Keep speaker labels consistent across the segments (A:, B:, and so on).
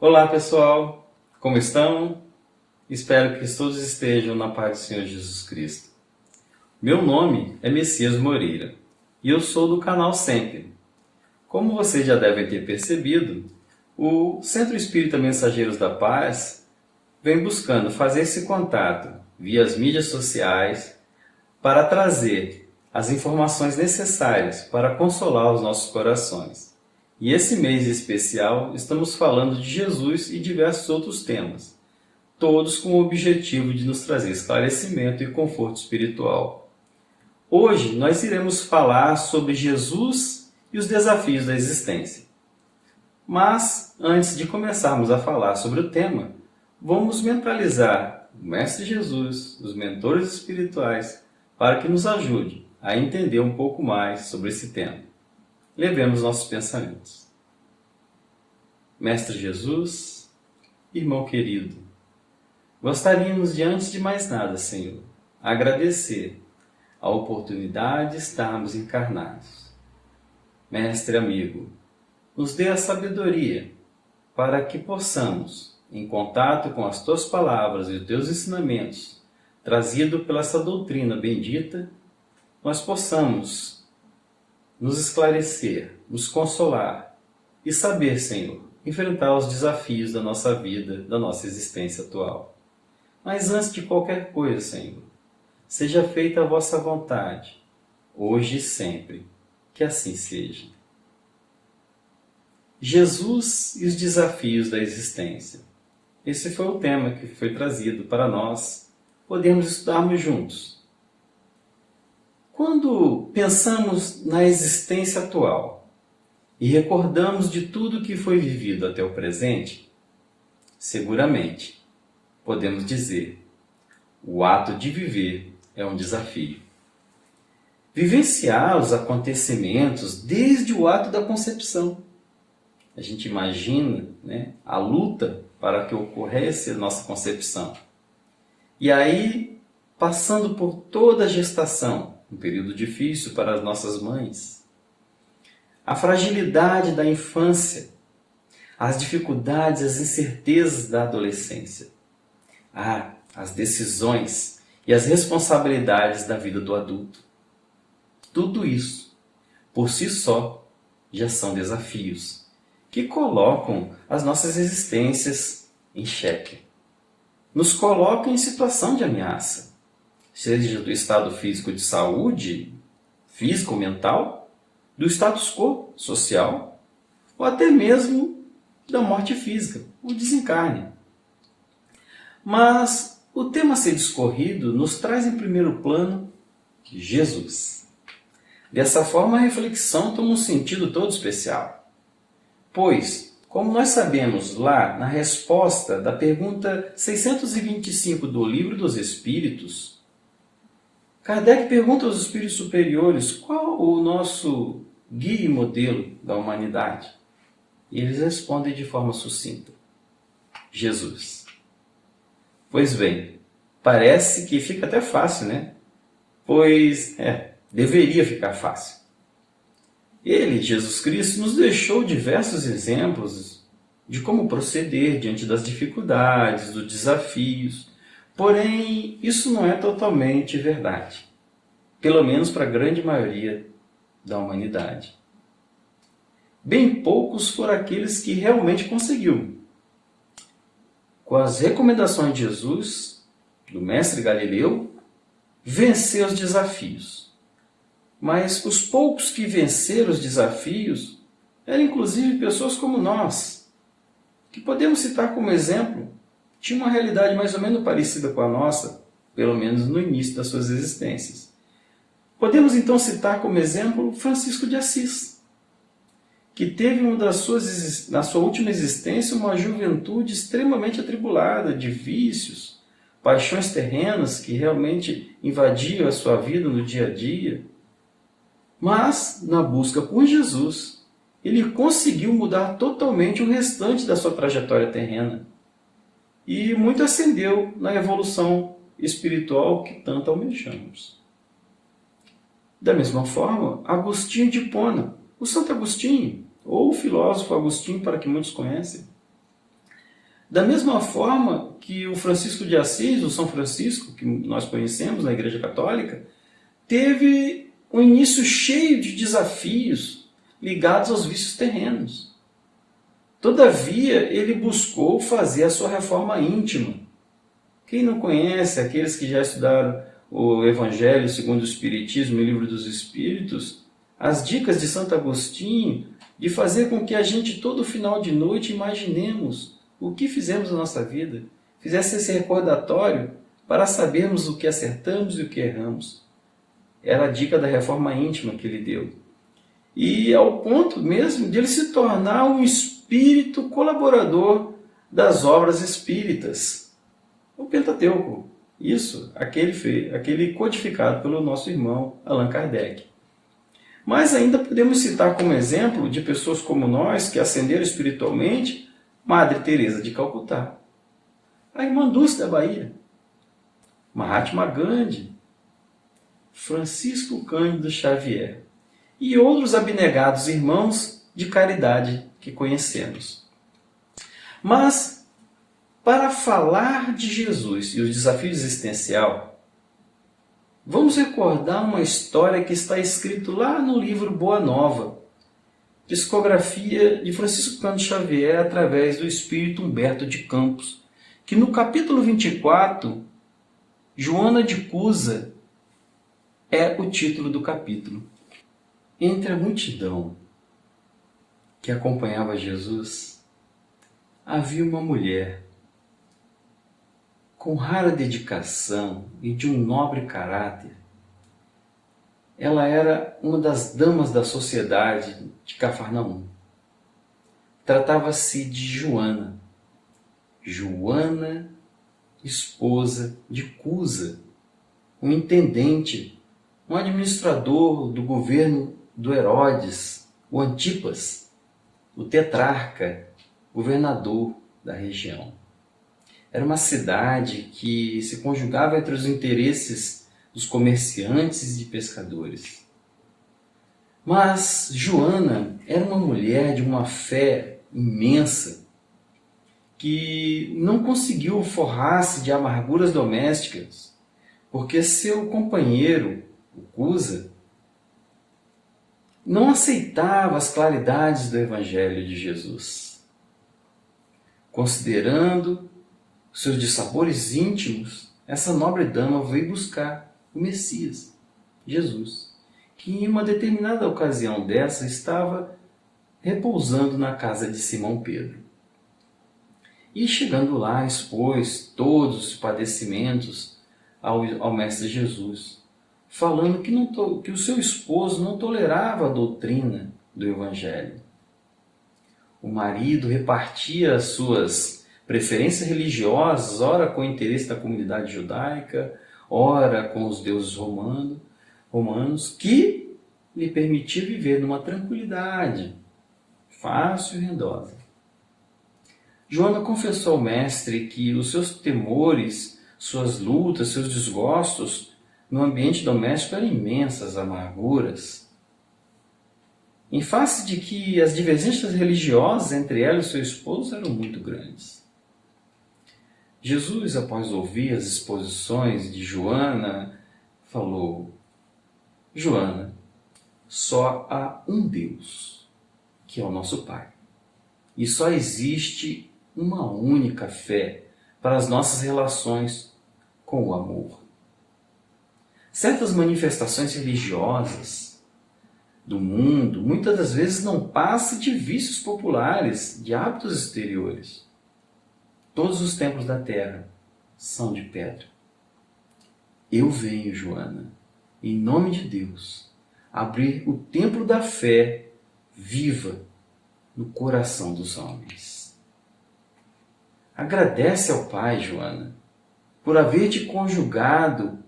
A: Olá pessoal, como estão? Espero que todos estejam na paz do Senhor Jesus Cristo. Meu nome é Messias Moreira e eu sou do canal Sempre. Como vocês já devem ter percebido, o Centro Espírita Mensageiros da Paz vem buscando fazer esse contato via as mídias sociais para trazer as informações necessárias para consolar os nossos corações. E esse mês especial estamos falando de Jesus e diversos outros temas, todos com o objetivo de nos trazer esclarecimento e conforto espiritual. Hoje nós iremos falar sobre Jesus e os desafios da existência. Mas, antes de começarmos a falar sobre o tema, vamos mentalizar o Mestre Jesus, os mentores espirituais, para que nos ajude a entender um pouco mais sobre esse tema. Levemos nossos pensamentos. Mestre Jesus, irmão querido, gostaríamos de, antes de mais nada, Senhor, agradecer a oportunidade de estarmos encarnados. Mestre amigo, nos dê a sabedoria para que possamos, em contato com as Tuas palavras e os Teus ensinamentos, trazido pela essa doutrina bendita, nós possamos nos esclarecer, nos consolar e saber, Senhor, enfrentar os desafios da nossa vida, da nossa existência atual. Mas antes de qualquer coisa, Senhor, seja feita a vossa vontade, hoje e sempre, que assim seja. Jesus e os desafios da existência. Esse foi o tema que foi trazido para nós podermos estudarmos juntos. Quando pensamos na existência atual e recordamos de tudo que foi vivido até o presente, seguramente podemos dizer: o ato de viver é um desafio. Vivenciar os acontecimentos desde o ato da concepção. A gente imagina, a luta para que ocorresse a nossa concepção. E aí, passando por toda a gestação, um período difícil para as nossas mães, a fragilidade da infância, as dificuldades, as incertezas da adolescência, as decisões e as responsabilidades da vida do adulto. Tudo isso, por si só, já são desafios que colocam as nossas existências em xeque. Nos colocam em situação de ameaça, seja do estado físico de saúde, físico ou mental, do status quo social, ou até mesmo da morte física, o desencarne. Mas o tema a ser discorrido nos traz em primeiro plano Jesus. Dessa forma, a reflexão toma um sentido todo especial. Pois, como nós sabemos lá na resposta da pergunta 625 do Livro dos Espíritos, Kardec pergunta aos espíritos superiores qual o nosso guia e modelo da humanidade. E eles respondem de forma sucinta: Jesus. Pois bem, parece que fica até fácil, Pois, deveria ficar fácil. Ele, Jesus Cristo, nos deixou diversos exemplos de como proceder diante das dificuldades, dos desafios. Porém, isso não é totalmente verdade, pelo menos para a grande maioria da humanidade. Bem poucos foram aqueles que realmente conseguiu. Com as recomendações de Jesus, do mestre Galileu, vencer os desafios. Mas os poucos que venceram os desafios eram inclusive pessoas como nós, que podemos citar como exemplo, tinham uma realidade mais ou menos parecida com a nossa, pelo menos no início das suas existências. Podemos então citar como exemplo Francisco de Assis, que teve na sua última existência uma juventude extremamente atribulada de vícios, paixões terrenas que realmente invadiam a sua vida no dia a dia. Mas, na busca por Jesus, ele conseguiu mudar totalmente o restante da sua trajetória terrena. E muito ascendeu na evolução espiritual que tanto almejamos. Da mesma forma, Agostinho de Hipona, o Santo Agostinho, ou o filósofo Agostinho, para que muitos conhecem, Da mesma forma que o Francisco de Assis, o São Francisco, que nós conhecemos na Igreja Católica, teve um início cheio de desafios ligados aos vícios terrenos. Todavia, ele buscou fazer a sua reforma íntima. Quem não conhece, aqueles que já estudaram o Evangelho segundo o Espiritismo, o Livro dos Espíritos, as dicas de Santo Agostinho, de fazer com que a gente, todo final de noite, imaginemos o que fizemos na nossa vida, fizesse esse recordatório para sabermos o que acertamos e o que erramos. Era a dica da reforma íntima que ele deu. E ao ponto mesmo de ele se tornar um espírito colaborador das obras espíritas. O Pentateuco, isso, aquele codificado pelo nosso irmão Allan Kardec. Mas ainda podemos citar como exemplo de pessoas como nós que ascenderam espiritualmente, Madre Teresa de Calcutá, a Irmã Dulce da Bahia, Mahatma Gandhi, Francisco Cândido Xavier e outros abnegados irmãos de caridade que conhecemos. Mas, para falar de Jesus e o desafio existencial, vamos recordar uma história que está escrito lá no livro Boa Nova, psicografia de Francisco Cândido Xavier através do espírito Humberto de Campos, que no capítulo 24, Joana de Cusa é o título do capítulo. Entre a multidão que acompanhava Jesus, havia uma mulher com rara dedicação e de um nobre caráter. Ela era uma das damas da sociedade de Cafarnaum. Tratava-se de Joana. Joana, esposa de Cusa, um intendente, um administrador do governo do Herodes, o Antipas, o tetrarca, governador da região. Era uma cidade que se conjugava entre os interesses dos comerciantes e pescadores. Mas Joana era uma mulher de uma fé imensa que não conseguiu forrar-se de amarguras domésticas, porque seu companheiro, o Cusa, não aceitava as claridades do Evangelho de Jesus. Considerando seus dissabores íntimos, essa nobre dama veio buscar o Messias, Jesus, que em uma determinada ocasião dessa estava repousando na casa de Simão Pedro. E chegando lá, expôs todos os padecimentos ao Mestre Jesus, falando que o seu esposo não tolerava a doutrina do Evangelho. O marido repartia as suas preferências religiosas, ora com o interesse da comunidade judaica, ora com os deuses romanos, que lhe permitia viver numa tranquilidade fácil e rendosa. Joana confessou ao mestre que os seus temores, suas lutas, seus desgostos no ambiente doméstico eram imensas amarguras, em face de que as divergências religiosas entre ela e seu esposo eram muito grandes. Jesus, após ouvir as exposições de Joana, falou: Joana, só há um Deus, que é o nosso Pai. E só existe uma única fé para as nossas relações com o amor. Certas manifestações religiosas do mundo, muitas das vezes não passam de vícios populares, de hábitos exteriores. Todos os templos da terra são de pedra. Eu venho, Joana, em nome de Deus, abrir o templo da fé viva no coração dos homens. Agradece ao Pai, Joana, por haver te conjugado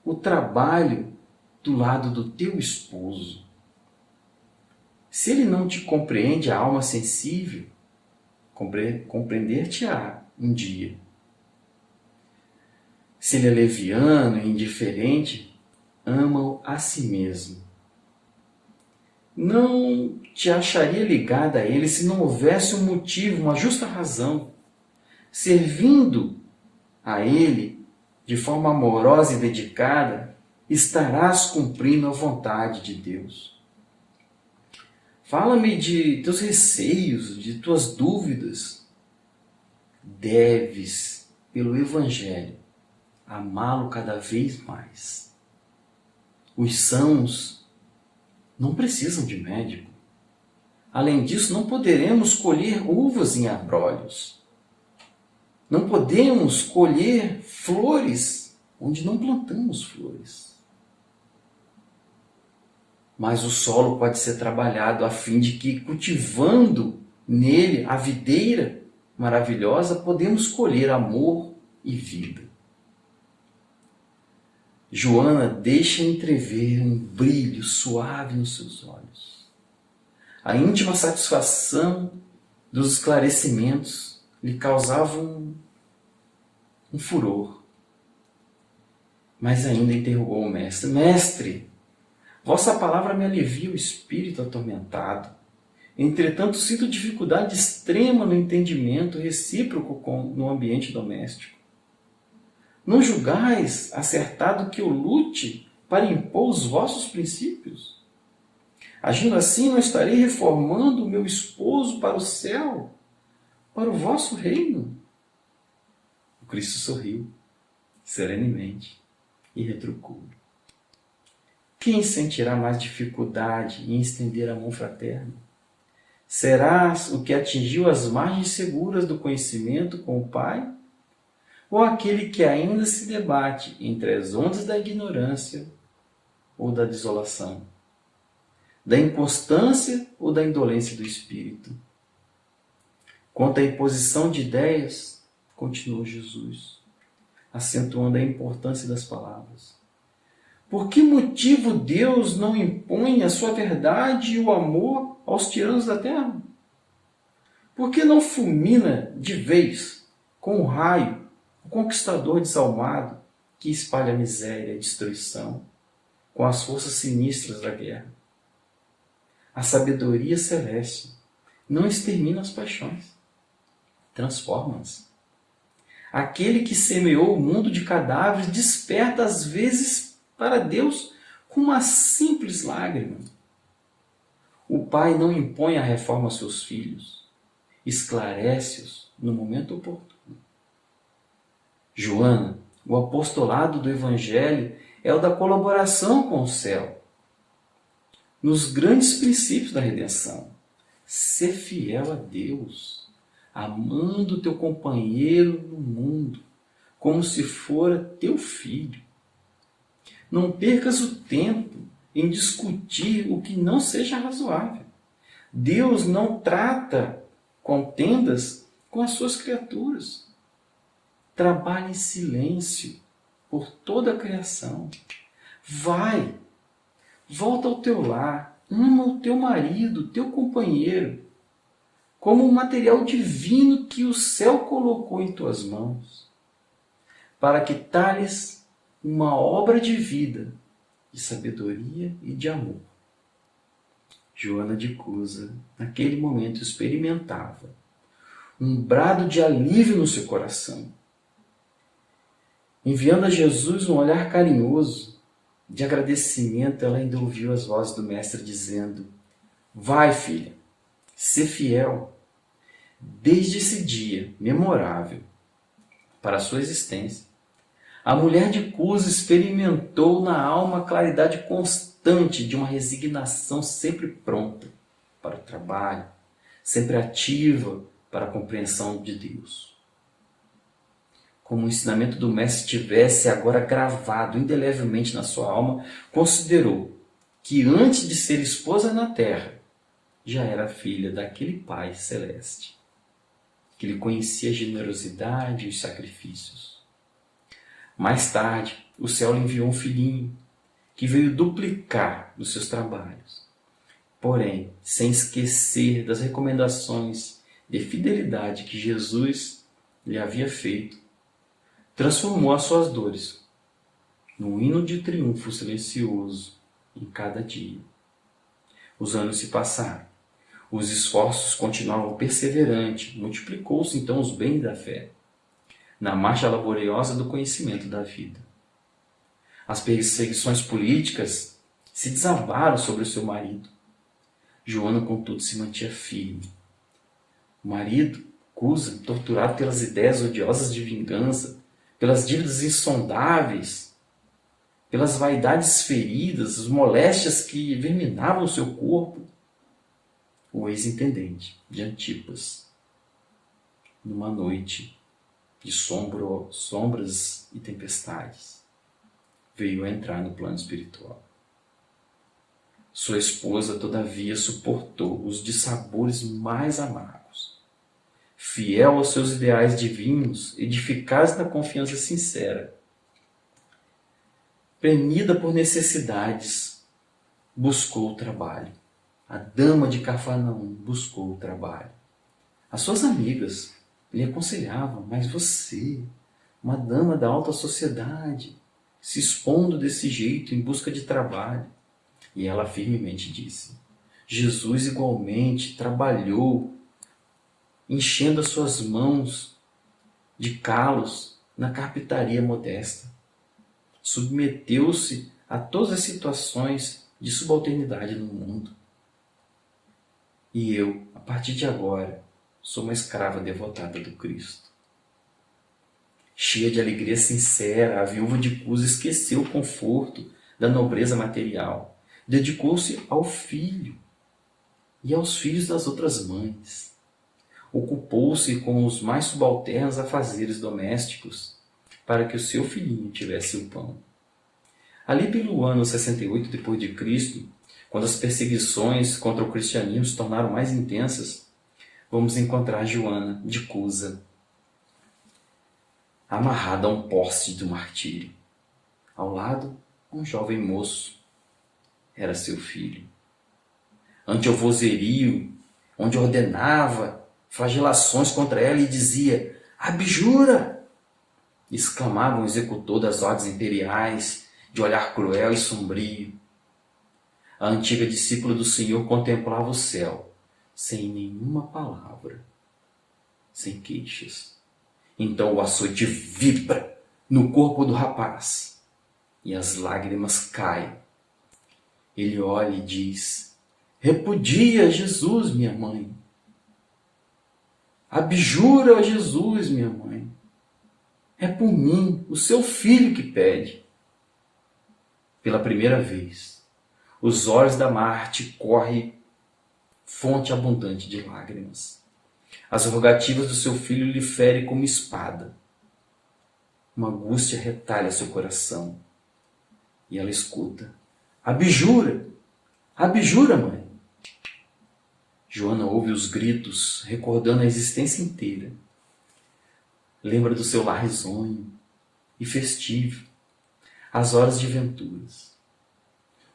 A: o trabalho do lado do teu esposo. Se ele não te compreende a alma sensível, compreender-te-á um dia. Se ele é leviano e indiferente, ama-o a si mesmo. Não te acharia ligada a ele se não houvesse um motivo, uma justa razão. servindo a Ele de forma amorosa e dedicada, estarás cumprindo a vontade de Deus. Fala-me de teus receios, de tuas dúvidas. Deves, pelo Evangelho, amá-lo cada vez mais. Os sãos não precisam de médico. Além disso, não poderemos colher uvas em abrolhos. Não podemos colher flores onde não plantamos flores. Mas o solo pode ser trabalhado a fim de que, cultivando nele a videira maravilhosa, podemos colher amor e vida. Joana deixa entrever um brilho suave nos seus olhos. A íntima satisfação dos esclarecimentos lhe causava um furor. Mas ainda interrogou o mestre: Mestre, vossa palavra me alivia o espírito atormentado. Entretanto, sinto dificuldade extrema no entendimento recíproco no ambiente doméstico. Não julgais acertado que eu lute para impor os vossos princípios? Agindo assim, não estarei reformando o meu esposo para o céu, para o vosso reino? O Cristo sorriu serenemente e retrucou: quem sentirá mais dificuldade em estender a mão fraterna? Serás o que atingiu as margens seguras do conhecimento com o Pai? Ou aquele que ainda se debate entre as ondas da ignorância ou da desolação? Da inconstância ou da indolência do espírito? Quanto à imposição de ideias, continuou Jesus, acentuando a importância das palavras. Por que motivo Deus não impõe a sua verdade e o amor aos tiranos da terra? Por que não fulmina de vez com o raio o conquistador desalmado que espalha miséria e destruição com as forças sinistras da guerra? A sabedoria celeste não extermina as paixões, transforma-as. Aquele que semeou o mundo de cadáveres desperta às vezes para Deus com uma simples lágrima. O Pai não impõe a reforma aos seus filhos, esclarece-os no momento oportuno. Joana, o apostolado do Evangelho é o da colaboração com o céu, nos grandes princípios da redenção. Ser fiel a Deus, amando teu companheiro no mundo, como se fora teu filho. Não percas o tempo em discutir o que não seja razoável. Deus não trata contendas com as suas criaturas. Trabalhe em silêncio por toda a criação. Volta ao teu lar, ama o teu marido, teu companheiro, como um material divino que o céu colocou em tuas mãos, para que talhes uma obra de vida, de sabedoria e de amor. Joana de Cusa, naquele momento, experimentava um brado de alívio no seu coração, enviando a Jesus um olhar carinhoso. De agradecimento, ela ainda ouviu as vozes do Mestre dizendo: vai, filha, sê fiel. Desde esse dia memorável para a sua existência, a mulher de Cusa experimentou na alma a claridade constante de uma resignação sempre pronta para o trabalho, sempre ativa para a compreensão de Deus. Como o ensinamento do Mestre tivesse agora gravado indelevelmente na sua alma, considerou que antes de ser esposa na terra, já era filha daquele Pai celeste, que lhe conhecia a generosidade e os sacrifícios. Mais tarde, o céu lhe enviou um filhinho, que veio duplicar os seus trabalhos, porém, sem esquecer das recomendações de fidelidade que Jesus lhe havia feito, transformou as suas dores num hino de triunfo silencioso em cada dia. Os anos se passaram, os esforços continuavam perseverantes, multiplicou-se então os bens da fé. na marcha laboriosa do conhecimento da vida. As perseguições políticas se desabaram sobre o seu marido. Joana, contudo, se mantinha firme. O marido, Cusa, torturado pelas ideias odiosas de vingança, pelas dívidas insondáveis, pelas vaidades feridas, as moléstias que verminavam o seu corpo, o ex-intendente de Antipas, numa noite de sombras e tempestades, veio a entrar no plano espiritual. Sua esposa, todavia, suportou os dissabores mais amargos. Fiel aos seus ideais divinos, eficaz na confiança sincera, premida por necessidades, buscou o trabalho. A dama de Cafarnaum buscou o trabalho. As suas amigas lhe aconselhavam: mas você, uma dama da alta sociedade, se expondo desse jeito em busca de trabalho. E ela firmemente disse: Jesus igualmente trabalhou, enchendo as suas mãos de calos na carpintaria modesta. Submeteu-se a todas as situações de subalternidade no mundo. E eu, a partir de agora, sou uma escrava devotada do Cristo. Cheia de alegria sincera, a viúva de Cusa esqueceu o conforto da nobreza material. Dedicou-se ao filho e aos filhos das outras mães. Ocupou-se com os mais subalternos afazeres domésticos, para que o seu filhinho tivesse o pão. Ali pelo ano 68 d.C., quando as perseguições contra o cristianismo se tornaram mais intensas, vamos encontrar Joana de Cusa amarrada a um poste do martírio. Ao lado, um jovem moço. Era seu filho. Ante o vozerio, onde ordenava flagelações contra ela e dizia: abjura! Exclamava o executor das ordens imperiais, de olhar cruel e sombrio. A antiga discípula do Senhor contemplava o céu, sem nenhuma palavra, sem queixas. Então o açoite vibra no corpo do rapaz e as lágrimas caem. Ele olha e diz: repudia Jesus, minha mãe. Abjura a Jesus, minha mãe. É por mim, o seu filho, que pede. Pela primeira vez, os olhos da Marte correm fonte abundante de lágrimas. As rogativas do seu filho lhe ferem como espada. Uma angústia retalha seu coração. E ela escuta: abjura! Abjura, mãe! Joana ouve os gritos, recordando a existência inteira. Lembra do seu lar risonho e festivo, as horas de venturas,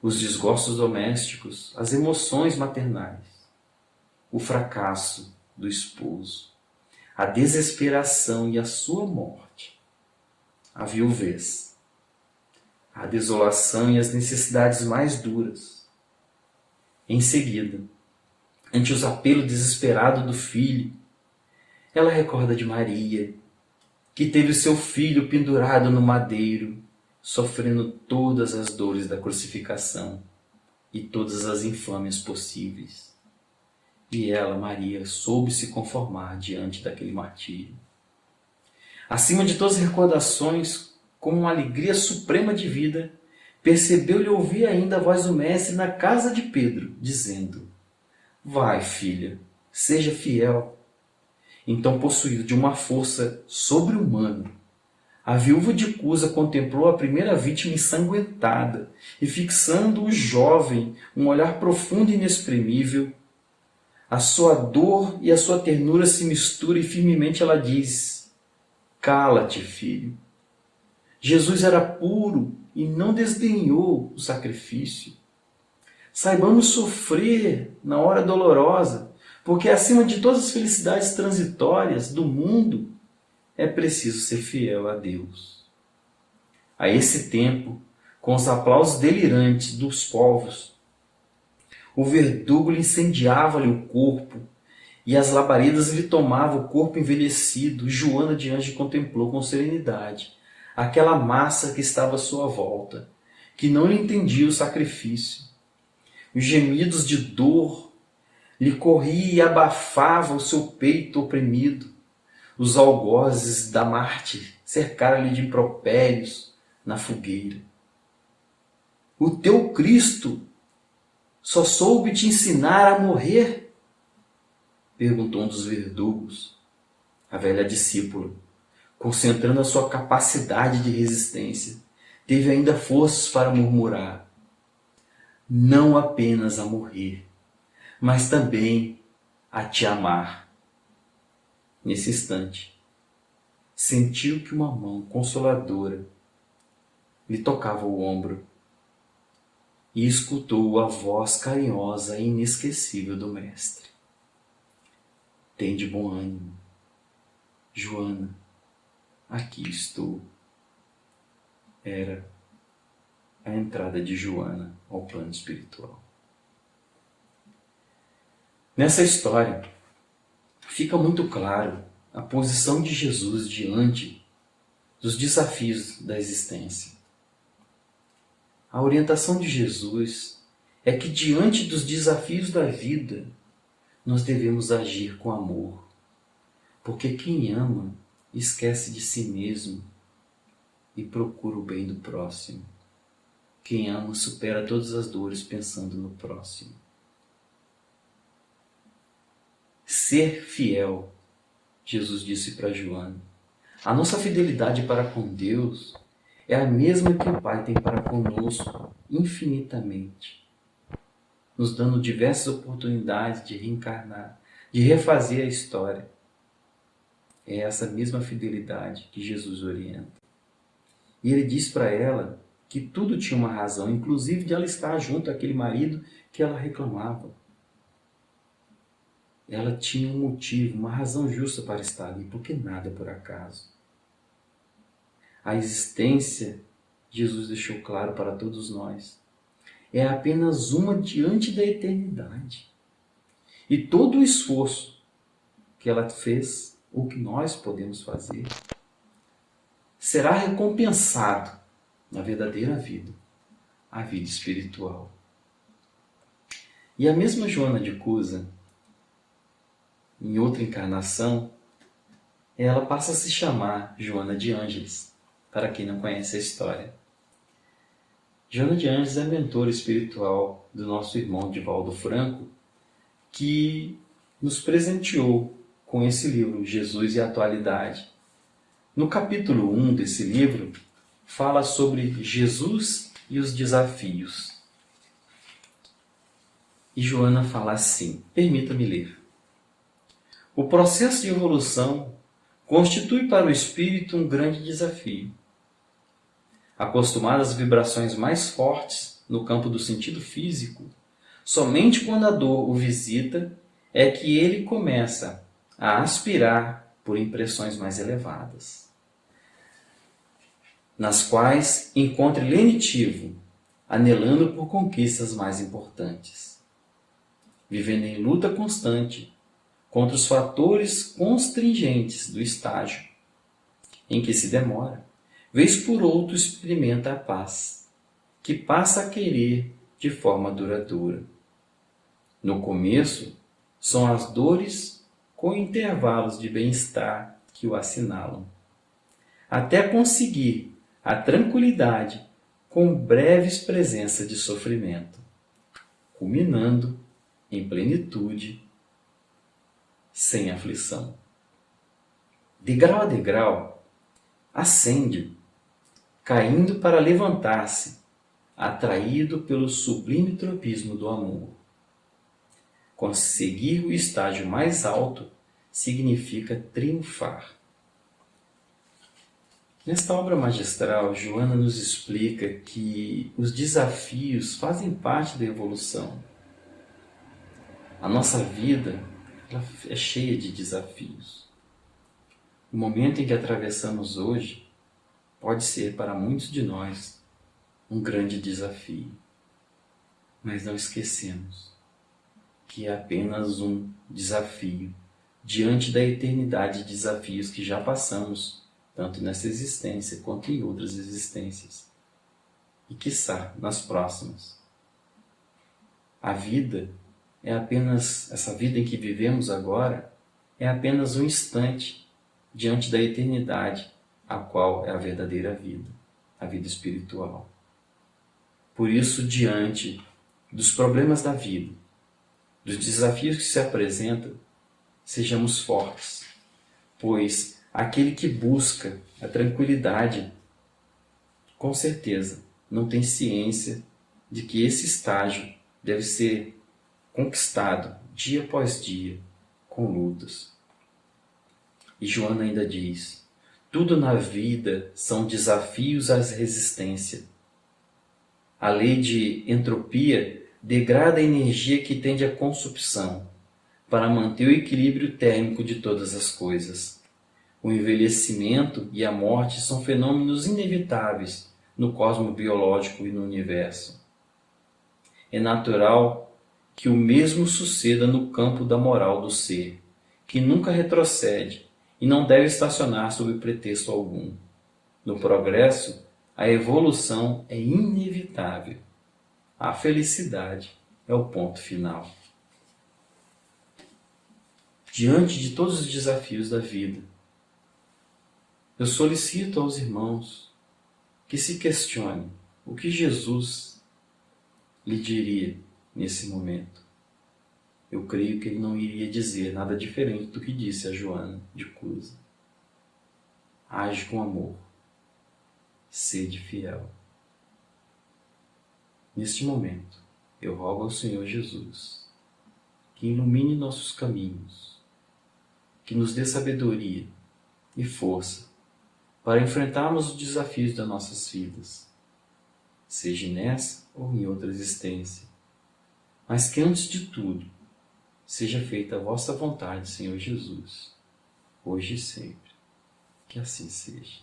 A: os desgostos domésticos, as emoções maternais, o fracasso do esposo, a desesperação e a sua morte, a viuvez, a desolação e as necessidades mais duras. Em seguida, ante os apelos desesperados do filho, ela recorda de Maria, que teve o seu filho pendurado no madeiro, sofrendo todas as dores da crucificação e todas as infâmias possíveis. E ela, Maria, soube se conformar diante daquele martírio. Acima de todas as recordações, com uma alegria suprema de vida, percebeu-lhe ouvir ainda a voz do mestre na casa de Pedro, dizendo: vai, filha, seja fiel. Então, possuído de uma força sobre-humana, a viúva de Cusa contemplou a primeira vítima ensanguentada e, fixando o jovem um olhar profundo e inexprimível, a sua dor e a sua ternura se misturam e firmemente ela diz: cala-te, filho. Jesus era puro e não desdenhou o sacrifício. Saibamos sofrer na hora dolorosa, porque acima de todas as felicidades transitórias do mundo, é preciso ser fiel a Deus. A esse tempo, com os aplausos delirantes dos povos, o verdugo lhe incendiava-lhe o corpo e as labaredas lhe tomavam o corpo envelhecido. Joana de Ângeles contemplou com serenidade aquela massa que estava à sua volta, que não lhe entendia o sacrifício. Os gemidos de dor lhe corriam e abafavam o seu peito oprimido. Os algozes da Marte cercaram-lhe de impropérios na fogueira. O teu Cristo só soube te ensinar a morrer? Perguntou um dos verdugos. A velha discípula, concentrando a sua capacidade de resistência, teve ainda forças para murmurar: não apenas a morrer, mas também a te amar. Nesse instante, sentiu que uma mão consoladora lhe tocava o ombro e escutou a voz carinhosa e inesquecível do Mestre. Tende bom ânimo, Joana, aqui estou. Era a entrada de Joana ao plano espiritual. Nessa história, fica muito claro a posição de Jesus diante dos desafios da existência. A orientação de Jesus é que diante dos desafios da vida, nós devemos agir com amor, porque quem ama esquece de si mesmo e procura o bem do próximo. Quem ama supera todas as dores pensando no próximo. Ser fiel, Jesus disse para Joana. A nossa fidelidade para com Deus é a mesma que o Pai tem para conosco, infinitamente, nos dando diversas oportunidades de reencarnar, de refazer a história. É essa mesma fidelidade que Jesus orienta. E ele diz para ela que tudo tinha uma razão, inclusive de ela estar junto àquele marido que ela reclamava. Ela tinha um motivo, uma razão justa para estar ali, porque nada é por acaso. A existência, Jesus deixou claro para todos nós, é apenas uma diante da eternidade. E todo o esforço que ela fez, ou que nós podemos fazer, será recompensado na verdadeira vida, a vida espiritual. E a mesma Joana de Cusa, em outra encarnação, ela passa a se chamar Joana de Ângeles, para quem não conhece a história. Joana de Ângeles é mentora espiritual do nosso irmão Divaldo Franco, que nos presenteou com esse livro, Jesus e a Atualidade. No capítulo 1 desse livro, fala sobre Jesus e os desafios. E Joana fala assim, permita-me ler. O processo de evolução constitui para o espírito um grande desafio. Acostumado às vibrações mais fortes no campo do sentido físico, somente quando a dor o visita é que ele começa a aspirar por impressões mais elevadas, nas quais encontra lenitivo, anelando por conquistas mais importantes, vivendo em luta constante contra os fatores constringentes do estágio em que se demora, vez por outro experimenta a paz, que passa a querer de forma duradoura. No começo, são as dores com intervalos de bem-estar que o assinalam, até conseguir a tranquilidade com breves presenças de sofrimento, culminando em plenitude, sem aflição. Degrau a degrau, ascende, caindo para levantar-se, atraído pelo sublime tropismo do amor. Conseguir o estágio mais alto significa triunfar. Nesta obra magistral, Joana nos explica que os desafios fazem parte da evolução. A nossa vida ela é cheia de desafios. O momento em que atravessamos hoje pode ser para muitos de nós um grande desafio. Mas não esquecemos que é apenas um desafio diante da eternidade de desafios que já passamos, tanto nessa existência quanto em outras existências, e quiçá nas próximas. A vida é apenas, essa vida em que vivemos agora, é apenas um instante diante da eternidade, a qual é a verdadeira vida, a vida espiritual. Por isso, diante dos problemas da vida, dos desafios que se apresentam, sejamos fortes, pois aquele que busca a tranquilidade, com certeza, não tem ciência de que esse estágio deve ser conquistado dia após dia, com lutas. E Joana ainda diz: tudo na vida são desafios às resistência. A lei de entropia degrada a energia que tende à consumpção, para manter o equilíbrio térmico de todas as coisas. O envelhecimento e a morte são fenômenos inevitáveis no cosmos biológico e no universo. É natural que o mesmo suceda no campo da moral do ser, que nunca retrocede e não deve estacionar sob pretexto algum. No progresso, a evolução é inevitável. A felicidade é o ponto final. Diante de todos os desafios da vida, eu solicito aos irmãos que se questionem o que Jesus lhe diria nesse momento. Eu creio que ele não iria dizer nada diferente do que disse a Joana de Cusa. Age com amor. Sede fiel. Neste momento, eu rogo ao Senhor Jesus que ilumine nossos caminhos, que nos dê sabedoria e força para enfrentarmos os desafios das nossas vidas, seja nessa ou em outra existência, mas que antes de tudo seja feita a vossa vontade, Senhor Jesus, hoje e sempre. Que assim seja.